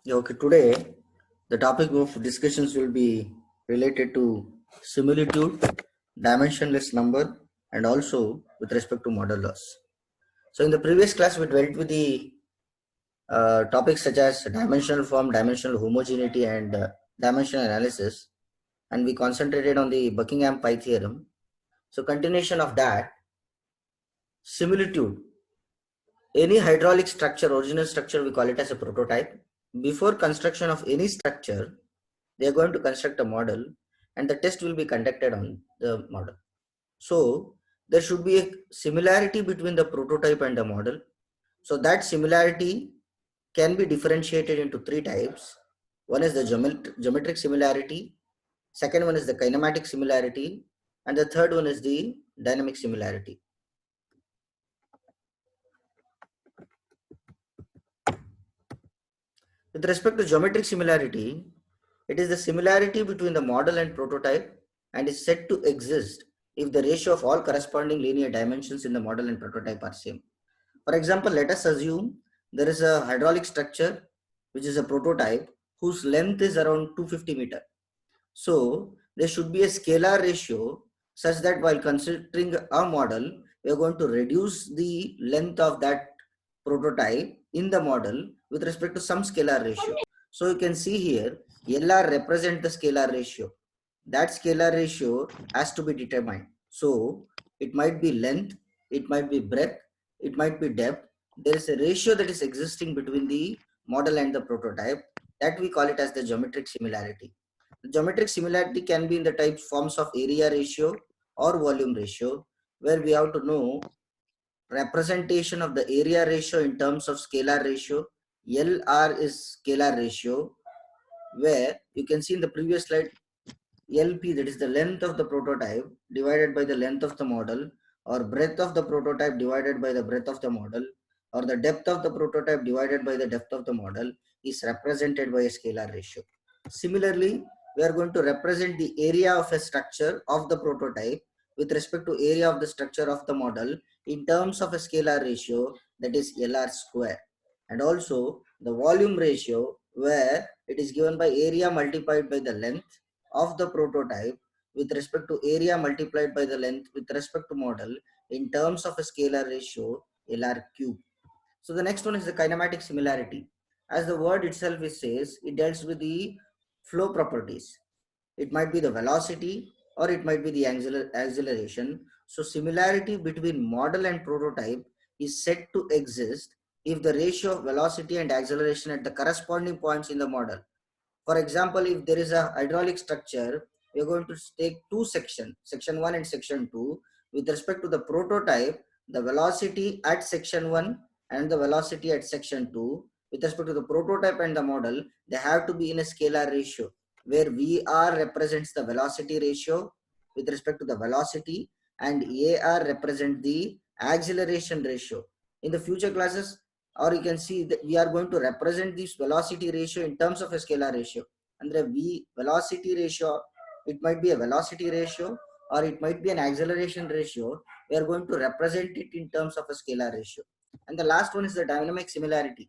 Yeah, okay, today the topic of discussions will be related to similitude, dimensionless number, and also with respect to model laws. So, in the previous class, we dealt with the topics such as dimensional form, dimensional homogeneity, and dimensional analysis, and we concentrated on the Buckingham pi theorem. So, continuation of that, similitude. Any hydraulic structure, original structure, we call it as a prototype. Before construction of any structure, they are going to construct a model and the test will be conducted on the model. So there should be a similarity between the prototype and the model. So that similarity can be differentiated into three types. One is the geometric similarity, second one is the kinematic similarity, and the third one is the dynamic similarity. With respect to geometric similarity, it is the similarity between the model and prototype and is said to exist if the ratio of all corresponding linear dimensions in the model and prototype are same. For example, let us assume there is a hydraulic structure which is a prototype whose length is around 250 meter. So there should be a scalar ratio such that while considering a model, we are going to reduce the length of that prototype in the model with respect to some scalar ratio. So you can see here, LR represent the scalar ratio. That scalar ratio has to be determined. So it might be length, it might be breadth, it might be depth. There is a ratio that is existing between the model and the prototype that we call it as the geometric similarity. The geometric similarity can be in the types forms of area ratio or volume ratio, where we have to know representation of the area ratio in terms of scalar ratio. LR is scalar ratio, where you can see in the previous slide LP, that is the length of the prototype divided by the length of the model, or breadth of the prototype divided by the breadth of the model, or the depth of the prototype divided by the depth of the model, is represented by a scalar ratio. Similarly, we are going to represent the area of a structure of the prototype with respect to area of the structure of the model in terms of a scalar ratio, that is LR square. And also the volume ratio, where it is given by area multiplied by the length of the prototype with respect to area multiplied by the length with respect to model in terms of a scalar ratio LR cube. So the next one is the kinematic similarity. As the word itself is says, it deals with the flow properties. It might be the velocity or it might be the acceleration. So similarity between model and prototype is said to exist if the ratio of velocity and acceleration at the corresponding points in the model. For example, if there is a hydraulic structure, we are going to take two sections, section 1 and section 2. With respect to the prototype, the velocity at section 1 and the velocity at section 2, with respect to the prototype and the model, they have to be in a scalar ratio, where VR represents the velocity ratio with respect to the velocity and AR represent the acceleration ratio. In the future classes, or you can see that we are going to represent this velocity ratio in terms of a scalar ratio. And the velocity ratio, it might be a velocity ratio or it might be an acceleration ratio. We are going to represent it in terms of a scalar ratio. And the last one is the dynamic similarity.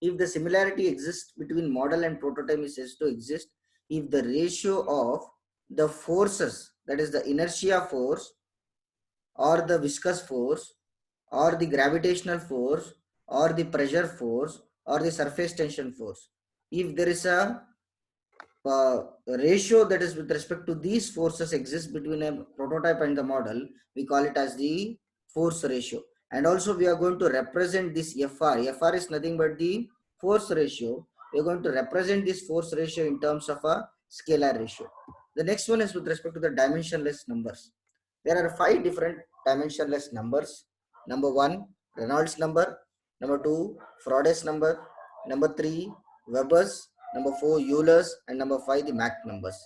If the similarity exists between model and prototype, is says to exist if the ratio of the forces, that is the inertia force or the viscous force or the gravitational force or the pressure force or the surface tension force, if there is a ratio that is with respect to these forces exists between a prototype and the model, we call it as the force ratio. And also we are going to represent this fr is nothing but the force ratio. We are going to represent this force ratio in terms of a scalar ratio. The next one is with respect to the dimensionless numbers. There are 5 different dimensionless numbers. Number 1, Reynolds number. Number 2, Froday's number. Number 3, Weber's. Number 4, Euler's. And number 5, the Mach numbers.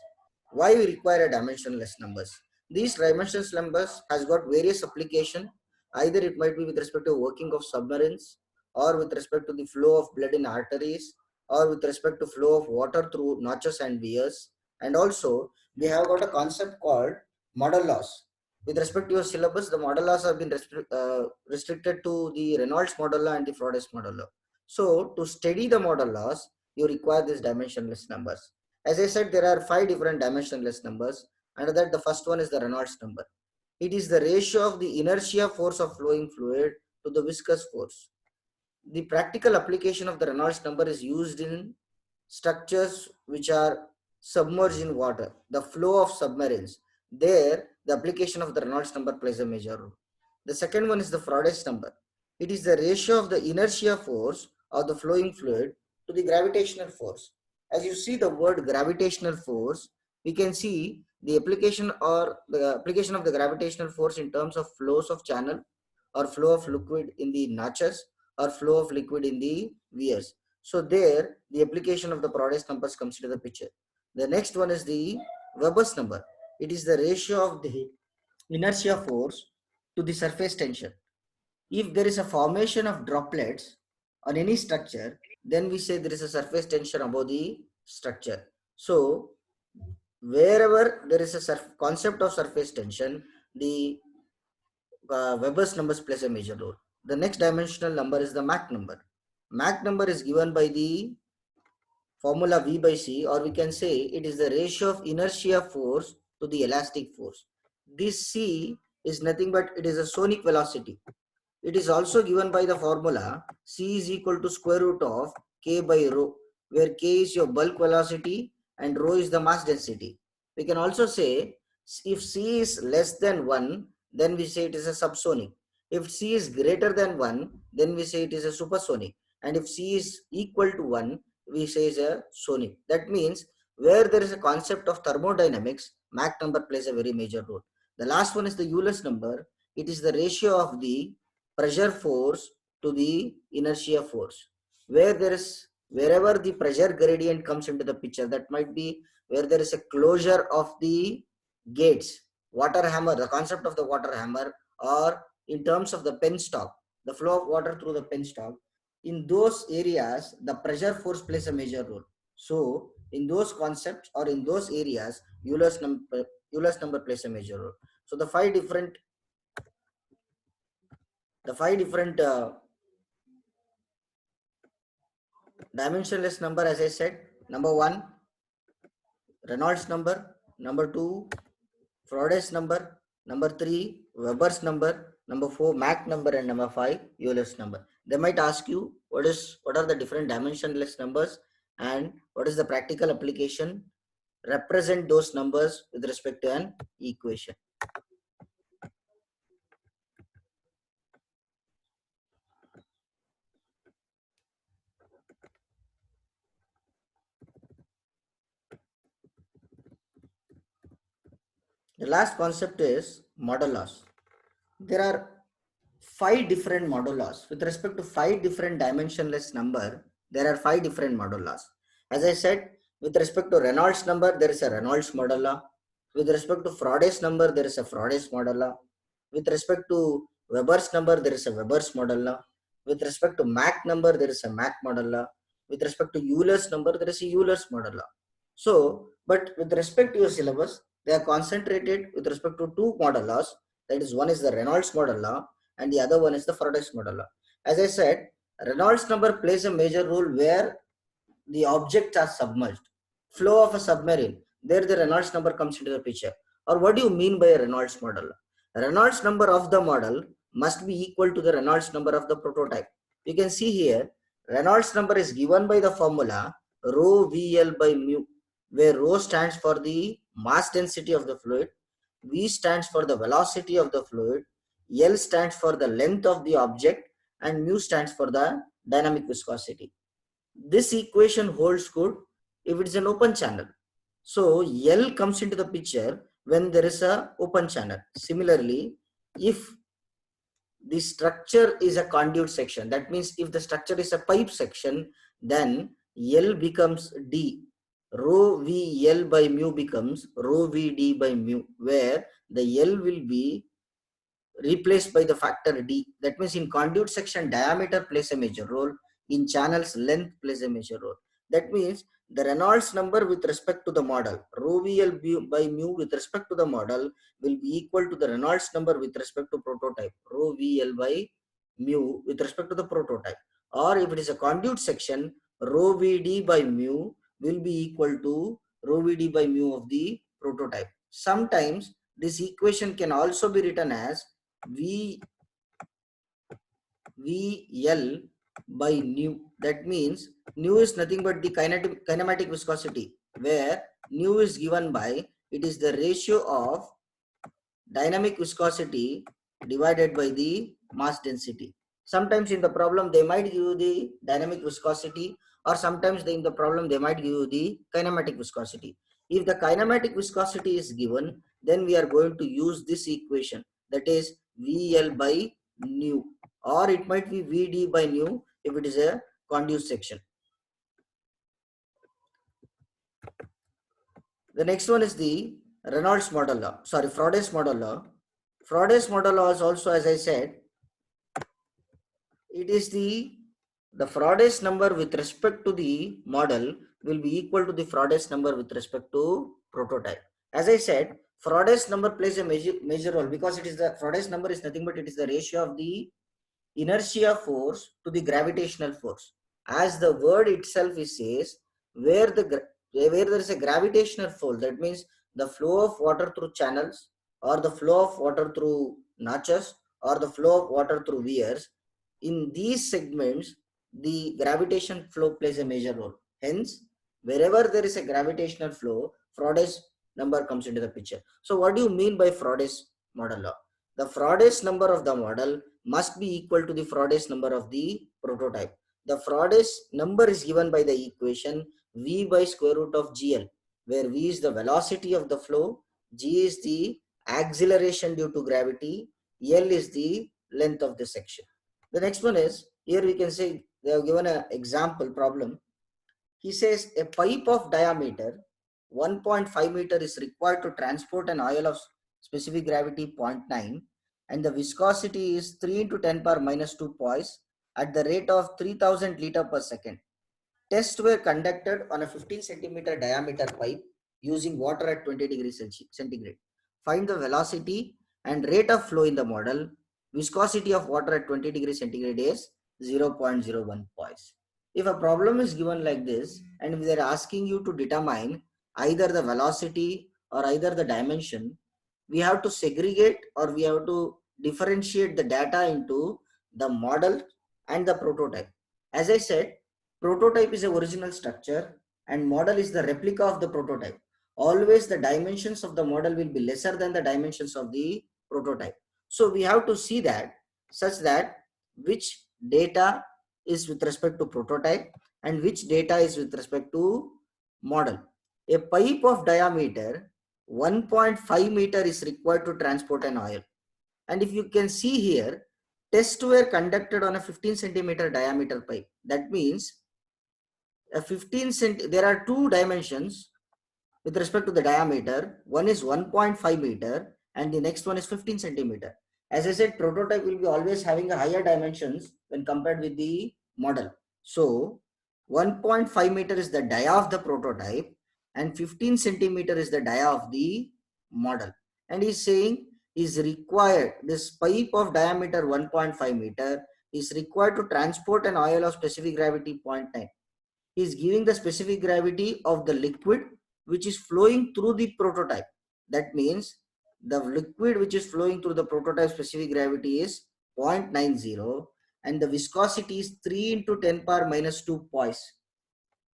Why we require a dimensionless numbers? These dimensionless numbers has got various application. Either it might be with respect to working of submarines, or with respect to the flow of blood in arteries, or with respect to flow of water through notches and weirs. And also we have got a concept called model laws. With respect to your syllabus, the model laws have been restricted to the Reynolds model law and the Froday's model law. So to study the model laws, you require these dimensionless numbers. As I said, there are 5 different dimensionless numbers. Under that, the first one is the Reynolds number. It is the ratio of the inertia force of flowing fluid to the viscous force. The practical application of the Reynolds number is used in structures which are submerged in water, the flow of submarines. There, the application of the Reynolds number plays a major role. The second one is the Froday's number. It is the ratio of the inertia force of the flowing fluid to the gravitational force. As you see the word gravitational force, we can see the application of the gravitational force in terms of flows of channel or flow of liquid in the notches or flow of liquid in the wears. So there, the application of the Froday's numbers comes into the picture. The next one is the Weber's number. It is the ratio of the inertia force to the surface tension. If there is a formation of droplets on any structure, then we say there is a surface tension above the structure. So wherever there is a concept of surface tension, the Weber's numbers plays a major role. The next dimensional number is the Mach number. Mach number is given by the formula V by C, or we can say it is the ratio of inertia force to the elastic force. This C is nothing but it is a sonic velocity. It is also given by the formula C is equal to square root of K by rho, where K is your bulk velocity and rho is the mass density. We can also say if C is less than 1, then we say it is a subsonic. If C is greater than 1, then we say it is a supersonic. And if C is equal to 1, we say is a sonic. That means where there is a concept of thermodynamics, Mach number plays a very major role. The last one is the Euler's number. It is the ratio of the pressure force to the inertia force. Wherever the pressure gradient comes into the picture, that might be where there is a closure of the gates, water hammer, the concept of the water hammer, or in terms of the penstock, the flow of water through the penstock. In those areas, the pressure force plays a major role. So in those concepts or in those areas, Euler's number plays a major role. So the five different dimensionless number, as I said, number 1 Reynolds number, number 2 Froday's number, number 3 Weber's number, number 4 Mach number, and number 5 Euler's number. They might ask you what are the different dimensionless numbers and what is the practical application. Represent those numbers with respect to an equation. The last concept is model laws. There are 5 different model laws. With respect to 5 different dimensionless number, there are 5 different model laws. As I said, with respect to Reynolds number, there is a Reynolds model law. With respect to Froday's number, there is a Froday's model law. With respect to Weber's number, there is a Weber's model law. With respect to Mach number, there is a Mach model law. With respect to Euler's number, there is a Euler's model law. So, but with respect to your syllabus, they are concentrated with respect to 2 model laws. That is, one is the Reynolds model law and the other one is the Faraday's model law. As I said, Reynolds number plays a major role where the objects are submerged. Flow of a submarine, there the Reynolds number comes into the picture. Or what do you mean by a Reynolds model? Reynolds number of the model must be equal to the Reynolds number of the prototype. You can see here, Reynolds number is given by the formula rho VL by mu, where rho stands for the mass density of the fluid, V stands for the velocity of the fluid, L stands for the length of the object, and mu stands for the dynamic viscosity. This equation holds good if it is an open channel. So L comes into the picture when there is a open channel. Similarly, if the structure is a conduit section, that means if the structure is a pipe section, then L becomes D. Rho V L by mu becomes rho V D by mu, where the L will be replaced by the factor D. That means in conduit section, diameter plays a major role. In channels, length plays a major role. That means the Reynolds number with respect to the model, rho VL by mu with respect to the model will be equal to the Reynolds number with respect to prototype, rho VL by mu with respect to the prototype. Or if it is a conduit section, rho Vd by mu will be equal to rho Vd by mu of the prototype. Sometimes this equation can also be written as VL by nu. That means nu is nothing but the kinematic viscosity, where nu is given by, it is the ratio of dynamic viscosity divided by the mass density. Sometimes in the problem they might give you the dynamic viscosity, or sometimes in the problem they might give you the kinematic viscosity. If the kinematic viscosity is given, then we are going to use this equation, that is VL by nu, or it might be Vd by nu if it is a conduced section. The next one is the Reynolds model law, sorry, Froday's model law. Froday's model law is also, as I said, it is the Froday's number with respect to the model will be equal to the Froday's number with respect to prototype. As I said, Froday's number plays a major role, because it is the Froday's number is nothing but it is the ratio of the inertia force to the gravitational force. As the word itself is says, where there is a gravitational force, that means the flow of water through channels, or the flow of water through notches, or the flow of water through weirs, in these segments the gravitation flow plays a major role. Hence, wherever there is a gravitational flow, Froday's number comes into the picture. So what do you mean by Froday's model law? The Froday's number of the model must be equal to the Froday's number of the prototype. The Froday's number is given by the equation V by square root of GL, where V is the velocity of the flow, G is the acceleration due to gravity, L is the length of the section. The next one is, here we can say they have given an example problem. He says a pipe of diameter 1.5 meter is required to transport an oil of specific gravity 0.9, and the viscosity is 3 into 10 power minus 2 poise at the rate of 3000 liter per second. Tests were conducted on a 15 centimeter diameter pipe using water at 20 degrees centigrade. Find the velocity and rate of flow in the model. Viscosity of water at 20 degrees centigrade is 0.01 poise. If a problem is given like this, and if they are asking you to determine either the velocity or either the dimension, we have to segregate, or we have to differentiate the data into the model and the prototype. As I said, prototype is the original structure and model is the replica of the prototype. Always the dimensions of the model will be lesser than the dimensions of the prototype. So we have to see that, such that which data is with respect to prototype and which data is with respect to model. A pipe of diameter 1.5 meter is required to transport an oil. And if you can see here, tests were conducted on a 15 centimeter diameter pipe. That means a 15 cent, there are two dimensions with respect to the diameter. One is 1.5 meter and the next one is 15 centimeter. As I said, prototype will be always having a higher dimensions when compared with the model. So 1.5 meter is the dia of the prototype and 15 centimeter is the dia of the model. And he's saying is required, this pipe of diameter 1.5 meter is required to transport an oil of specific gravity 0.9. He is giving the specific gravity of the liquid which is flowing through the prototype. That means the liquid which is flowing through the prototype specific gravity is 0.90 and the viscosity is 3 into 10 power minus 2 poise.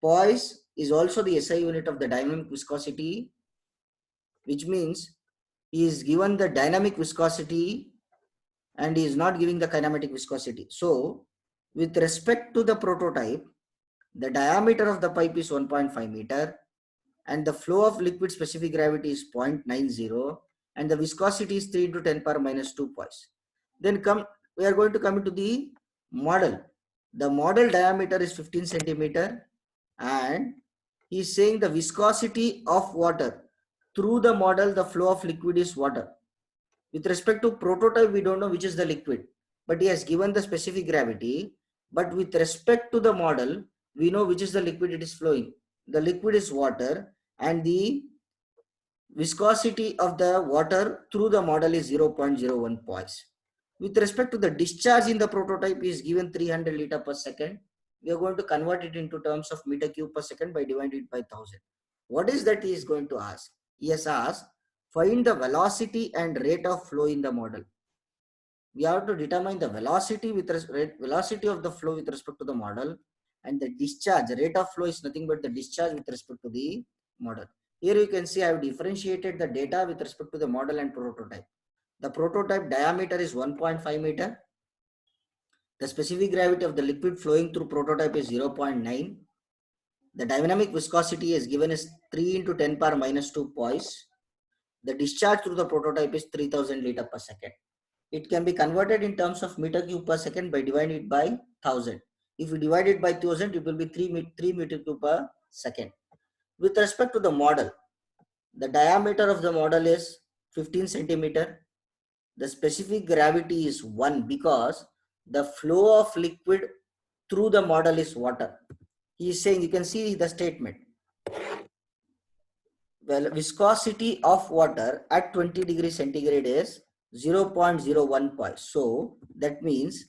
Poise is also the SI unit of the dynamic viscosity, which means he is given the dynamic viscosity and he is not giving the kinematic viscosity. So with respect to the prototype, the diameter of the pipe is 1.5 meter and the flow of liquid specific gravity is 0.90 and the viscosity is 3 into 10 power minus 2 poise. Then we are going to come into the model. The model diameter is 15 centimeter and he is saying the viscosity of water. Through the model, the flow of liquid is water. With respect to prototype, we don't know which is the liquid, but he has given the specific gravity. But with respect to the model, we know which is the liquid it is flowing. The liquid is water and the viscosity of the water through the model is 0.01 poise. With respect to the discharge in the prototype is given 300 liter per second we are going to convert it into terms of meter cube per second by dividing it by 1000. What is that he is going to ask? He has asked, find the velocity and rate of flow in the model. We have to determine the velocity velocity of the flow with respect to the model, and the discharge rate of flow is nothing but the discharge with respect to the model. Here you can see I have differentiated the data with respect to the model and prototype. The prototype diameter is 1.5 meter. The specific gravity of the liquid flowing through prototype is 0.9. The dynamic viscosity is given as 3 into 10 power minus 2 poise. The discharge through the prototype is 3000 liter per second. It can be converted in terms of meter cube per second by dividing it by 1000. If you divide it by 1000, it will be 3 meter cube per second. With respect to the model, the diameter of the model is 15 centimeter. The specific gravity is 1 because the flow of liquid through the model is water. He is saying, you can see the statement. Well, viscosity of water at 20 degrees centigrade is 0.01 poise. So that means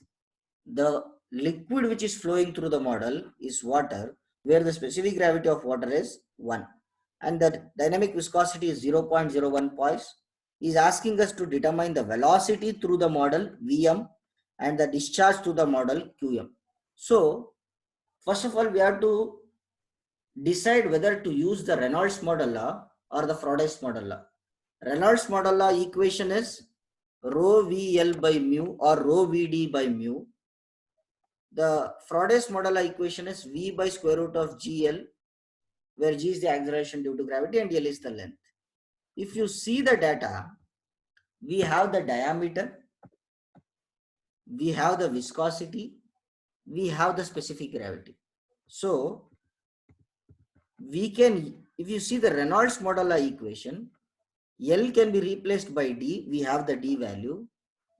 the liquid which is flowing through the model is water, where the specific gravity of water is 1. And the dynamic viscosity is 0.01 poise. He is asking us to determine the velocity through the model Vm and the discharge through the model Qm. So first of all, we have to decide whether to use the Reynolds model law or the Froday's model law. Reynolds model law equation is rho VL by mu or rho VD by mu. The Froday's model law equation is V by square root of GL, where G is the acceleration due to gravity and L is the length. If you see the data, we have the diameter, we have the viscosity, we have the specific gravity. So we can, if you see the Reynolds model law equation, L can be replaced by D. We have the D value,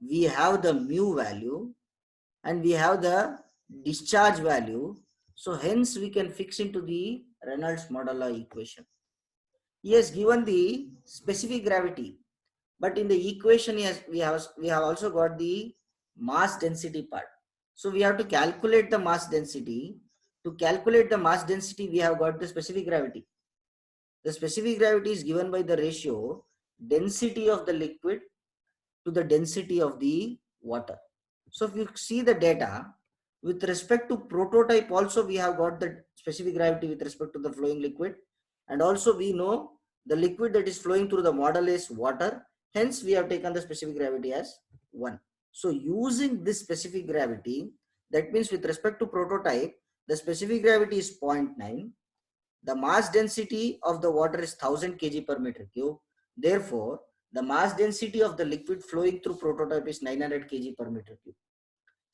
we have the mu value, and we have the discharge value. So hence we can fix into the Reynolds model law equation. He has given the specific gravity, but in the equation we have also got the mass density part. So we have to calculate the mass density. To calculate the mass density, we have got the specific gravity. The specific gravity is given by the ratio density of the liquid to the density of the water. So if you see the data with respect to prototype, also we have got the specific gravity with respect to the flowing liquid, and also we know the liquid that is flowing through the model is water. Hence we have taken the specific gravity as 1. So using this specific gravity, that means with respect to prototype, the specific gravity is 0.9. The mass density of the water is 1000 kg per meter cube. Therefore, the mass density of the liquid flowing through prototype is 900 kg per meter cube.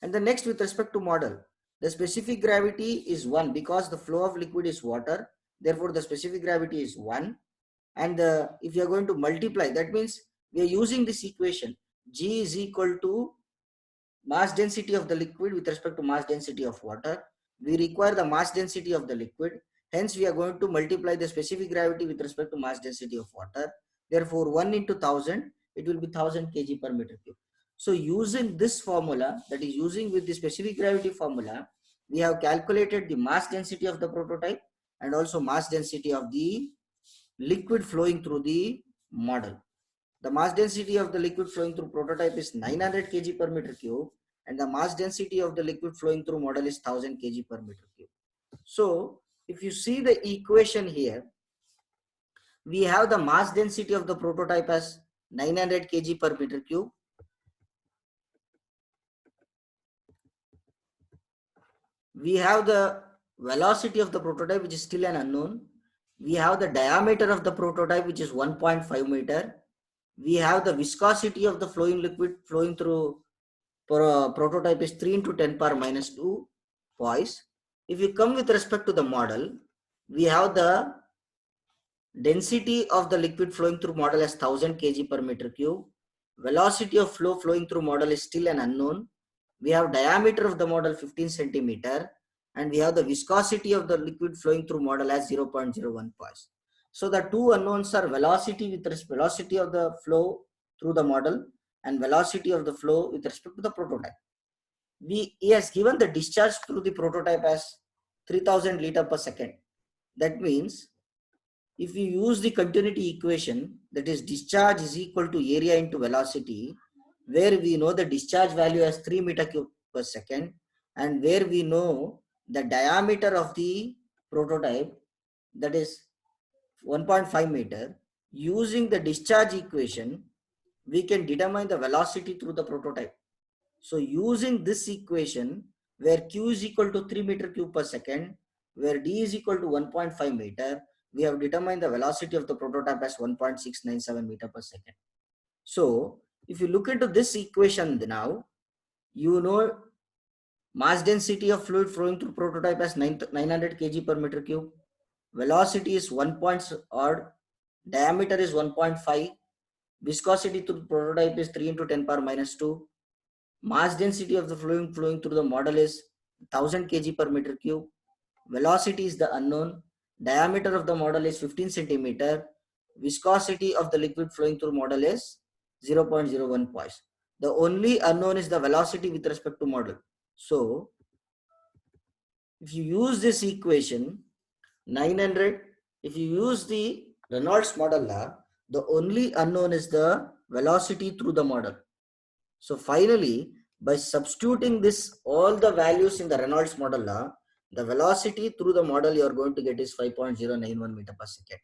And the next, with respect to model, the specific gravity is 1 because the flow of liquid is water. Therefore, the specific gravity is 1. And if you are going to multiply, that means we are using this equation. G is equal to mass density of the liquid with respect to mass density of water. We require the mass density of the liquid. Hence, we are going to multiply the specific gravity with respect to mass density of water. Therefore, 1 into 1000, it will be 1000 kg per meter cube. So, using this formula, that is using with the specific gravity formula, we have calculated the mass density of the prototype and also mass density of the liquid flowing through the model. The mass density of the liquid flowing through prototype is 900 kg per meter cube, and the mass density of the liquid flowing through model is 1000 kg per meter cube. So, if you see the equation here, we have the mass density of the prototype as 900 kg per meter cube. We have the velocity of the prototype, which is still an unknown. We have the diameter of the prototype, which is 1.5 meter. We have the viscosity of the flowing liquid flowing through prototype is 3 into 10 power minus 2 poise. If you come with respect to the model, we have the density of the liquid flowing through model as 1000 kg per meter cube. Velocity of flow flowing through model is still an unknown. We have diameter of the model 15 centimeter, and we have the viscosity of the liquid flowing through model as 0.01 poise. So the two unknowns are velocity of the flow through the model and velocity of the flow with respect to the prototype. he has given the discharge through the prototype as 3000 liter per second. That means if you use the continuity equation, that is discharge is equal to area into velocity, where we know the discharge value as 3 meter cube per second, and where we know the diameter of the prototype, that is 1.5 meter. Using the discharge equation, we can determine the velocity through the prototype. So using this equation, where q is equal to 3 meter cube per second, where d is equal to 1.5 meter, we have determined the velocity of the prototype as 1.697 meter per second. So if you look into this equation now, you know mass density of fluid flowing through prototype as 900 kg per meter cube, velocity is 1 point odd, diameter is 1.5, viscosity through prototype is 3 into 10 power minus 2, mass density of the fluid flowing through the model is 1000 kg per meter cube, velocity is the unknown, diameter of the model is 15 centimeter, viscosity of the liquid flowing through model is 0.01 poise. The only unknown is the velocity with respect to model. So if you use this equation 900, if you use the Reynolds model law, the only unknown is the velocity through the model. So finally, by substituting this all the values in the Reynolds model law, the velocity through the model you are going to get is 5.091 meter per second.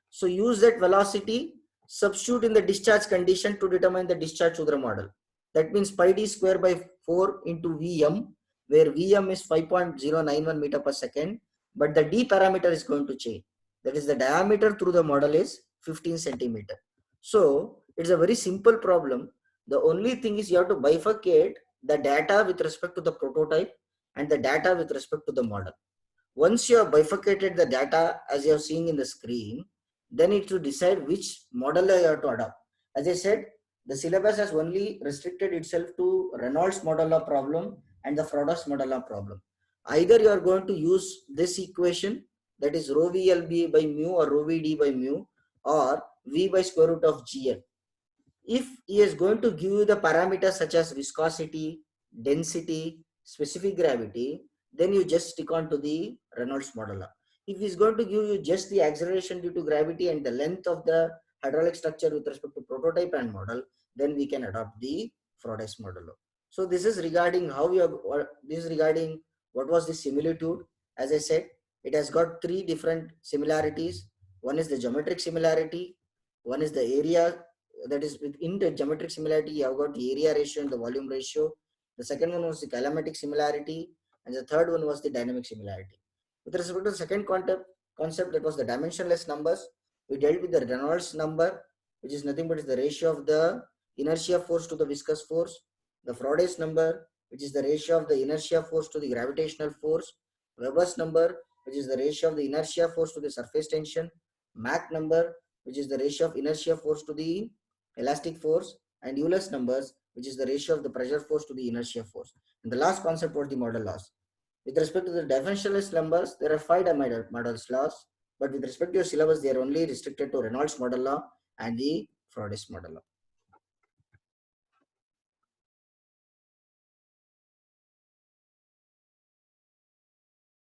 So use that velocity, substitute in the discharge condition to determine the discharge through the model. That means pi d square by 4 into Vm, where Vm is 5.091 meter per second, but the d parameter is going to change. That is the diameter through the model is 15 centimeter. So it's a very simple problem. The only thing is you have to bifurcate the data with respect to the prototype and the data with respect to the model. Once you have bifurcated the data as you are seeing in the screen, then it to decide which model you have to adopt. As I said, the syllabus has only restricted itself to Reynolds model law problem and the Frodot's model law problem. Either you are going to use this equation, that is rho VLB by mu or rho VD by mu, or V by square root of GL. If he is going to give you the parameters such as viscosity, density, specific gravity, then you just stick on to the Reynolds model. If he's going to give you just the acceleration due to gravity and the length of the hydraulic structure with respect to prototype and model, then we can adopt the Frodot's model. So this is regarding how we are, this is regarding what was the similitude. As I said, it has got three different similarities. One is the geometric similarity, one is the area, that is within the geometric similarity you have got the area ratio and the volume ratio. The second one was the kinematic similarity, and the third one was the dynamic similarity. With respect to the second concept, that was the dimensionless numbers, we dealt with the Reynolds number, which is nothing but is the ratio of the inertia force to the viscous force, the Frodot's number, which is the ratio of the inertia force to the gravitational force, Weber's number, which is the ratio of the inertia force to the surface tension, Mach number, which is the ratio of inertia force to the elastic force, and Euler's numbers, which is the ratio of the pressure force to the inertia force. And the last concept was the model laws. With respect to the dimensionless numbers, there are 5 models laws, but with respect to your syllabus, they are only restricted to Reynolds model law and the Frodot's model law.